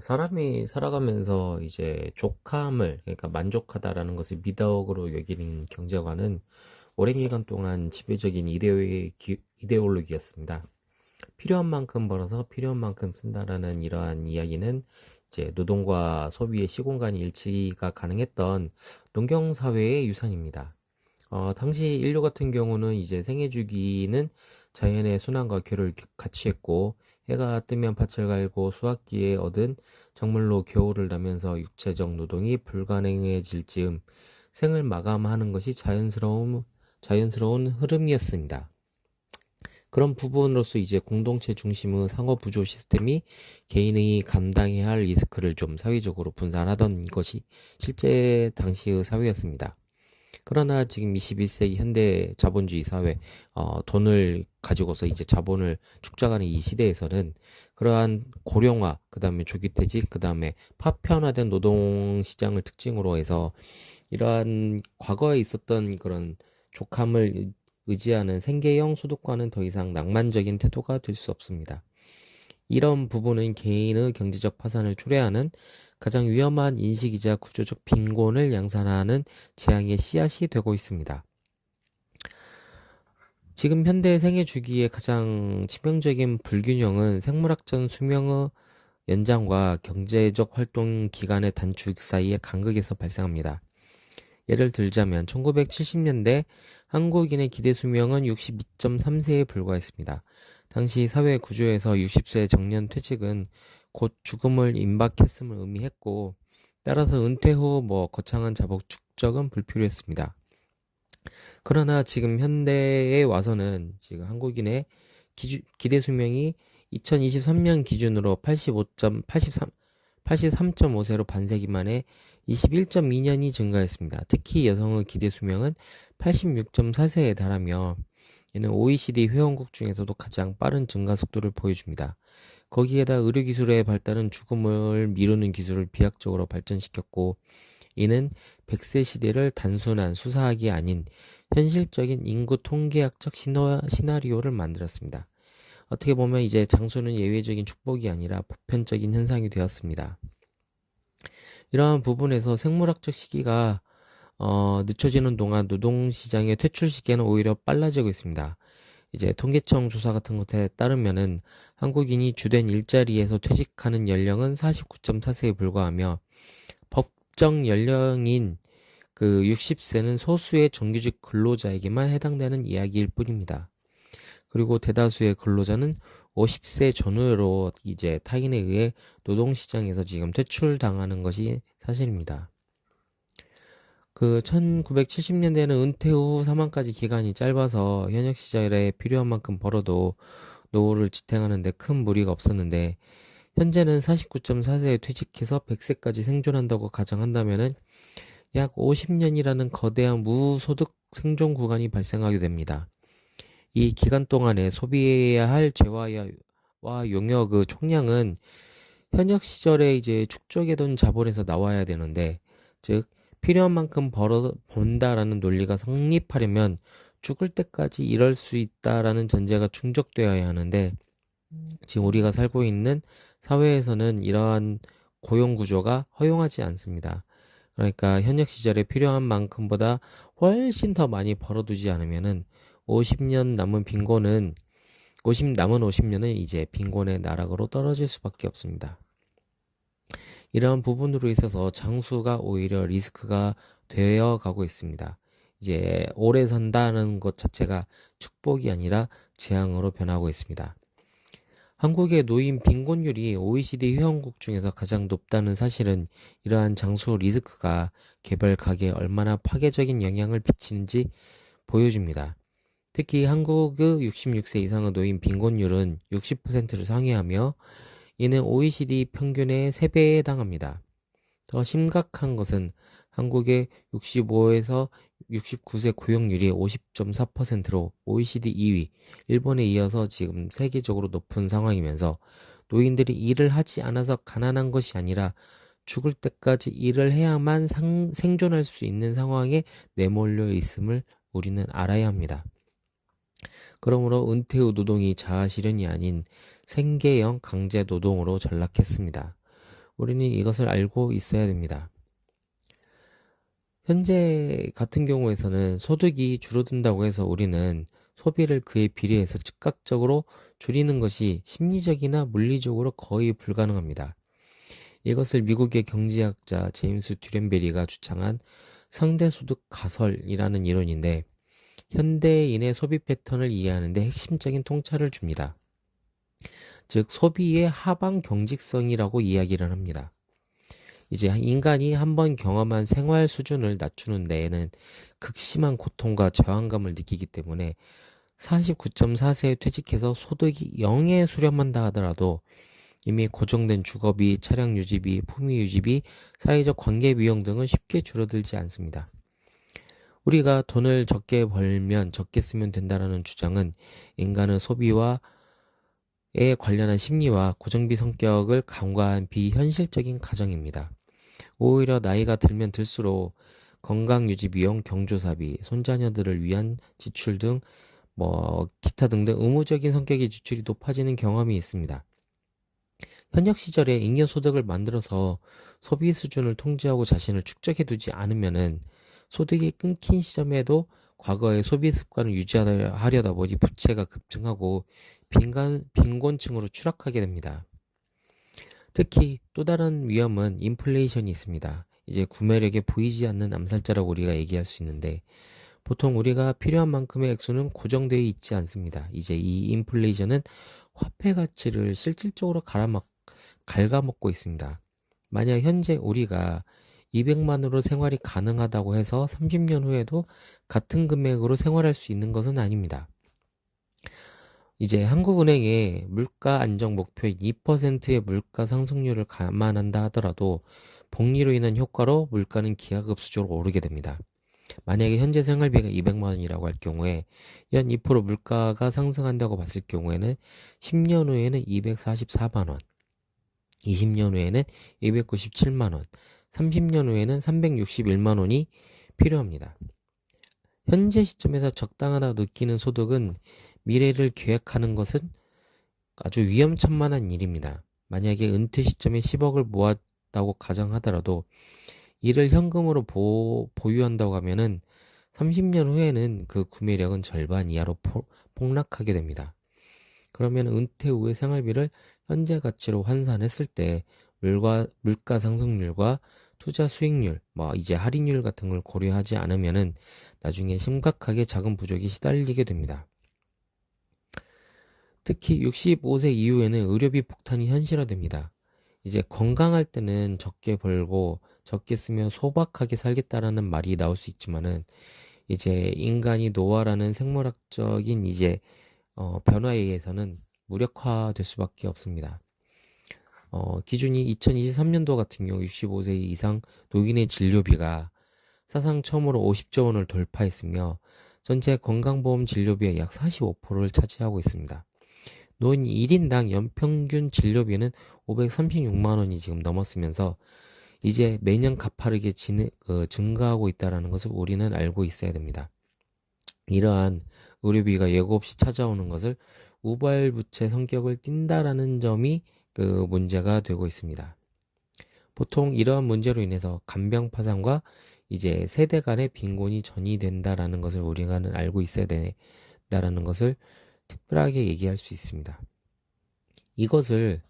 사람이 살아가면서 이제 족함을, 그러니까 만족하다라는 것을 미덕으로 여기는 경제관은 오랜 기간 동안 지배적인 이데올로기였습니다. 필요한 만큼 벌어서 필요한 만큼 쓴다라는 이러한 이야기는 이제 노동과 소비의 시공간이 일치가 가능했던 농경사회의 유산입니다. 당시 인류 같은 경우는 이제 생애 주기는 자연의 순환과 교를 같이 했고, 해가 뜨면 밭을 갈고 수확기에 얻은 작물로 겨울을 나면서 육체적 노동이 불가능해질 즈음 생을 마감하는 것이 자연스러운 흐름이었습니다. 그런 부분으로서 이제 공동체 중심의 상호 부조 시스템이 개인이 감당해야 할 리스크를 좀 사회적으로 분산하던 것이 실제 당시의 사회였습니다. 그러나 지금 21세기 현대 자본주의 사회, 돈을 가지고서 이제 자본을 축적하는 이 시대에서는 그러한 고령화, 그 다음에 조기퇴직, 그 다음에 파편화된 노동시장을 특징으로 해서 이러한 과거에 있었던 그런 족함을 의지하는 생계형 소득과는 더 이상 낭만적인 태도가 될 수 없습니다. 이런 부분은 개인의 경제적 파산을 초래하는 가장 위험한 인식이자 구조적 빈곤을 양산하는 재앙의 씨앗이 되고 있습니다. 지금 현대 생애 주기의 가장 치명적인 불균형은 생물학적 수명의 연장과 경제적 활동 기간의 단축 사이의 간극에서 발생합니다. 예를 들자면 1970년대 한국인의 기대 수명은 62.3세에 불과했습니다. 당시 사회 구조에서 60세 정년 퇴직은 곧 죽음을 임박했음을 의미했고, 따라서 은퇴 후 거창한 자복 축적은 불필요했습니다. 그러나 지금 현대에 와서는 지금 한국인의 기대 수명이 2023년 기준으로 83.5세로 반세기 만에 21.2년이 증가했습니다. 특히 여성의 기대 수명은 86.4세에 달하며 이는 OECD 회원국 중에서도 가장 빠른 증가 속도를 보여줍니다. 거기에다 의료기술의 발달은 죽음을 미루는 기술을 비약적으로 발전시켰고, 이는 100세 시대를 단순한 수사학이 아닌 현실적인 인구 통계학적 시나리오를 만들었습니다. 어떻게 보면 이제 장수는 예외적인 축복이 아니라 보편적인 현상이 되었습니다. 이러한 부분에서 생물학적 시기가 늦춰지는 동안 노동시장의 퇴출 시기는 오히려 빨라지고 있습니다. 이제 통계청 조사 같은 것에 따르면은 한국인이 주된 일자리에서 퇴직하는 연령은 49.4세에 불과하며 법정 연령인 그 60세는 소수의 정규직 근로자에게만 해당되는 이야기일 뿐입니다. 그리고 대다수의 근로자는 50세 전후로 이제 타인에 의해 노동시장에서 지금 퇴출당하는 것이 사실입니다. 그 1970년대에는 은퇴 후 사망까지 기간이 짧아서 현역 시절에 필요한 만큼 벌어도 노후를 지탱하는 데 큰 무리가 없었는데, 현재는 49.4세에 퇴직해서 100세까지 생존한다고 가정한다면은 약 50년이라는 거대한 무소득 생존 구간이 발생하게 됩니다. 이 기간 동안에 소비해야 할 재화와 용역의 총량은 현역 시절에 이제 축적해둔 자본에서 나와야 되는데, 즉 필요한 만큼 번다라는 논리가 성립하려면 죽을 때까지 일할 수 있다라는 전제가 충족되어야 하는데, 지금 우리가 살고 있는 사회에서는 이러한 고용 구조가 허용하지 않습니다. 그러니까 현역 시절에 필요한 만큼보다 훨씬 더 많이 벌어두지 않으면은 50년 남은 50년은 이제 빈곤의 나락으로 떨어질 수밖에 없습니다. 이러한 부분으로 있어서 장수가 오히려 리스크가 되어 가고 있습니다. 이제 오래 산다는 것 자체가 축복이 아니라 재앙으로 변하고 있습니다. 한국의 노인 빈곤율이 OECD 회원국 중에서 가장 높다는 사실은 이러한 장수 리스크가 개별 가게에 얼마나 파괴적인 영향을 미치는지 보여줍니다. 특히 한국의 66세 이상의 노인 빈곤율은 60%를 상회하며 이는 OECD 평균의 3배에 해당합니다. 더 심각한 것은 한국의 65에서 69세 고용률이 50.4%로 OECD 2위, 일본에 이어서 지금 세계적으로 높은 상황이면서 노인들이 일을 하지 않아서 가난한 것이 아니라 죽을 때까지 일을 해야만 생존할 수 있는 상황에 내몰려 있음을 우리는 알아야 합니다. 그러므로 은퇴 후 노동이 자아실현이 아닌 생계형 강제 노동으로 전락했습니다. 우리는 이것을 알고 있어야 됩니다. 현재 같은 경우에서는 소득이 줄어든다고 해서 우리는 소비를 그에 비례해서 즉각적으로 줄이는 것이 심리적이나 물리적으로 거의 불가능합니다. 이것을 미국의 경제학자 제임스 듀렌베리가 주창한 상대소득 가설이라는 이론인데 현대인의 소비 패턴을 이해하는 데 핵심적인 통찰을 줍니다. 즉 소비의 하방 경직성이라고 이야기를 합니다. 이제 인간이 한번 경험한 생활 수준을 낮추는 데에는 극심한 고통과 저항감을 느끼기 때문에 49.4세에 퇴직해서 소득이 0에 수렴한다 하더라도 이미 고정된 주거비, 차량 유지비, 품위 유지비, 사회적 관계 비용 등은 쉽게 줄어들지 않습니다. 우리가 돈을 적게 벌면 적게 쓰면 된다는 주장은 인간의 소비와에 관련한 심리와 고정비 성격을 간과한 비현실적인 가정입니다. 오히려 나이가 들면 들수록 건강유지 비용, 경조사비, 손자녀들을 위한 지출 등 기타 등등 의무적인 성격의 지출이 높아지는 경험이 있습니다. 현역 시절에 잉여 소득을 만들어서 소비 수준을 통제하고 자신을 축적해두지 않으면은 소득이 끊긴 시점에도 과거의 소비 습관을 유지하려다 보니 부채가 급증하고 빈곤층으로 추락하게 됩니다. 특히 또 다른 위험은 인플레이션이 있습니다. 이제 구매력에 보이지 않는 암살자라고 우리가 얘기할 수 있는데 보통 우리가 필요한 만큼의 액수는 고정되어 있지 않습니다. 이제 이 인플레이션은 화폐 가치를 실질적으로 갉아먹고 있습니다. 만약 현재 우리가 200만으로 생활이 가능하다고 해서 30년 후에도 같은 금액으로 생활할 수 있는 것은 아닙니다. 이제 한국은행의 물가 안정 목표인 2%의 물가 상승률을 감안한다 하더라도 복리로 인한 효과로 물가는 기하급수적으로 오르게 됩니다. 만약에 현재 생활비가 200만 원이라고 할 경우에 연 2% 물가가 상승한다고 봤을 경우에는 10년 후에는 244만 원, 20년 후에는 297만 원, 30년 후에는 361만 원이 필요합니다. 현재 시점에서 적당하다 느끼는 소득은 미래를 계획하는 것은 아주 위험천만한 일입니다. 만약에 은퇴 시점에 10억을 모았다고 가정하더라도 이를 현금으로 보유한다고 하면은 30년 후에는 그 구매력은 절반 이하로 폭락하게 됩니다. 그러면 은퇴 후의 생활비를 현재 가치로 환산했을 때 물가 상승률과 투자 수익률, 이제 할인율 같은 걸 고려하지 않으면은 나중에 심각하게 자금 부족에 시달리게 됩니다. 특히 65세 이후에는 의료비 폭탄이 현실화됩니다. 이제 건강할 때는 적게 벌고 적게 쓰며 소박하게 살겠다라는 말이 나올 수 있지만은 이제 인간이 노화라는 생물학적인 변화에 의해서는 무력화될 수밖에 없습니다. 기준이 2023년도 같은 경우 65세 이상 노인의 진료비가 사상 처음으로 50조 원을 돌파했으며 전체 건강보험 진료비의 약 45%를 차지하고 있습니다. 노인 1인당 연평균 진료비는 536만 원이 지금 넘었으면서 이제 매년 가파르게 증가하고 있다는 것을 우리는 알고 있어야 됩니다. 이러한 의료비가 예고 없이 찾아오는 것을 우발부채 성격을 띈다라는 점이 그 문제가 되고 있습니다. 보통 이러한 문제로 인해서 간병파산과 이제 세대 간의 빈곤이 전이된다라는 것을 우리가 알고 있어야 된다라는 것을 특별하게 얘기할 수 있습니다. 이것을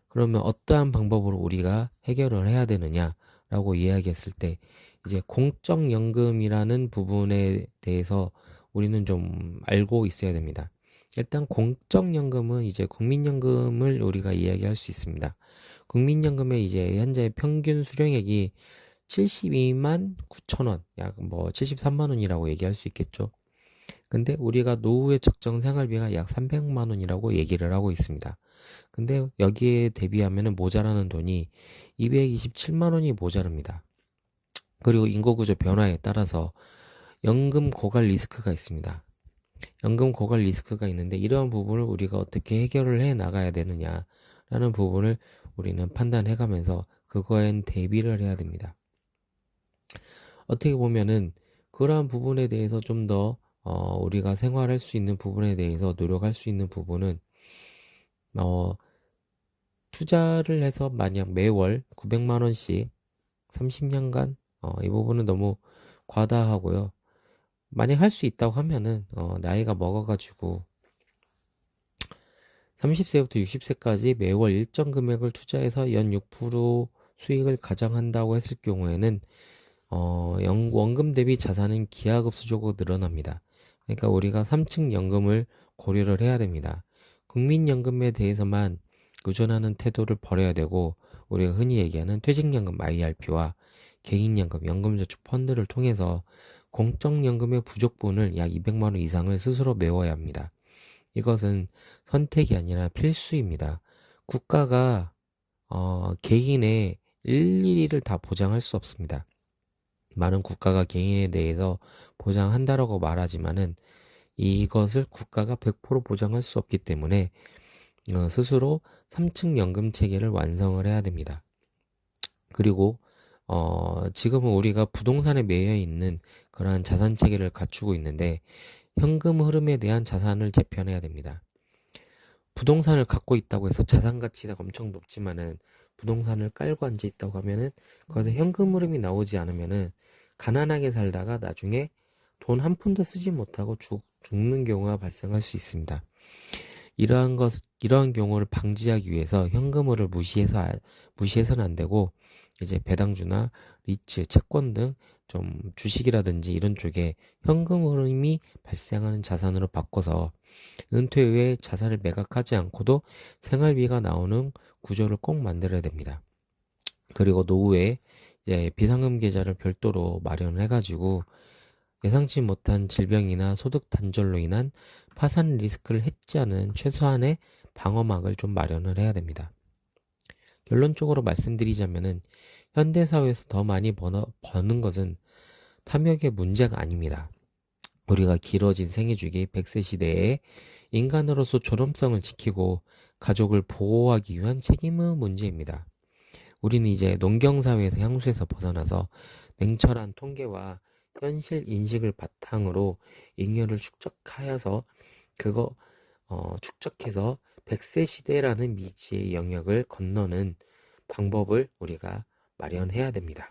그러면 어떠한 방법으로 우리가 해결을 해야 되느냐라고 이야기했을 때 이제 공적연금이라는 부분에 대해서 우리는 좀 알고 있어야 됩니다. 일단 공적연금은 이제 국민연금을 우리가 이야기할 수 있습니다. 국민연금의 이제 현재 평균 수령액이 72만 9천 원, 약 73만 원이라고 얘기할 수 있겠죠. 근데 우리가 노후의 적정 생활비가 약 300만 원이라고 얘기를 하고 있습니다. 근데 여기에 대비하면 모자라는 돈이 227만 원이 모자릅니다. 그리고 인구구조 변화에 따라서 연금 고갈 리스크가 있습니다. 연금 고갈 리스크가 있는데 이러한 부분을 우리가 어떻게 해결을 해 나가야 되느냐라는 부분을 우리는 판단해 가면서 그거엔 대비를 해야 됩니다. 어떻게 보면은 그러한 부분에 대해서 좀 더 우리가 생활할 수 있는 부분에 대해서 노력할 수 있는 부분은 투자를 해서 만약 매월 900만 원씩 30년간 이 부분은 너무 과다하고요. 만약 할 수 있다고 하면은 나이가 먹어가지고 30세부터 60세까지 매월 일정 금액을 투자해서 연 6% 수익을 가정한다고 했을 경우에는 원금 대비 자산은 기하급수적으로 늘어납니다. 그러니까 우리가 3층 연금을 고려를 해야 됩니다. 국민연금에 대해서만 의존하는 태도를 버려야 되고, 우리가 흔히 얘기하는 퇴직연금 IRP와 개인연금, 연금저축 펀드를 통해서 공적연금의 부족분을 약 200만 원 이상을 스스로 메워야 합니다. 이것은 선택이 아니라 필수입니다. 국가가 개인의 일일이를 다 보장할 수 없습니다. 많은 국가가 개인에 대해서 보장한다라고 말하지만은 이것을 국가가 100% 보장할 수 없기 때문에 스스로 3층 연금 체계를 완성을 해야 됩니다. 그리고 지금은 우리가 부동산에 매여 있는 그러한 자산 체계를 갖추고 있는데, 현금 흐름에 대한 자산을 재편해야 됩니다. 부동산을 갖고 있다고 해서 자산 가치가 엄청 높지만은 부동산을 깔고 앉아 있다고 하면은 거기서 현금 흐름이 나오지 않으면은 가난하게 살다가 나중에 돈 한 푼도 쓰지 못하고 죽는 경우가 발생할 수 있습니다. 이러한 경우를 방지하기 위해서 현금흐를 무시해서는 안 되고, 이제 배당주나 리츠, 채권 등 좀 주식이라든지 이런 쪽에 현금 흐름이 발생하는 자산으로 바꿔서 은퇴 후에 자산을 매각하지 않고도 생활비가 나오는 구조를 꼭 만들어야 됩니다. 그리고 노후에 이제 비상금 계좌를 별도로 마련을 해가지고 예상치 못한 질병이나 소득 단절로 인한 파산 리스크를 해지하는 최소한의 방어막을 좀 마련을 해야 됩니다. 결론적으로 말씀드리자면은 현대사회에서 더 많이 버는 것은 탐욕의 문제가 아닙니다. 우리가 길어진 생애주기 100세 시대에 인간으로서 존엄성을 지키고 가족을 보호하기 위한 책임의 문제입니다. 우리는 이제 농경사회에서 향수에서 벗어나서 냉철한 통계와 현실 인식을 바탕으로 잉여를 축적하여서 축적해서 100세 시대라는 미지의 영역을 건너는 방법을 우리가 마련해야 됩니다.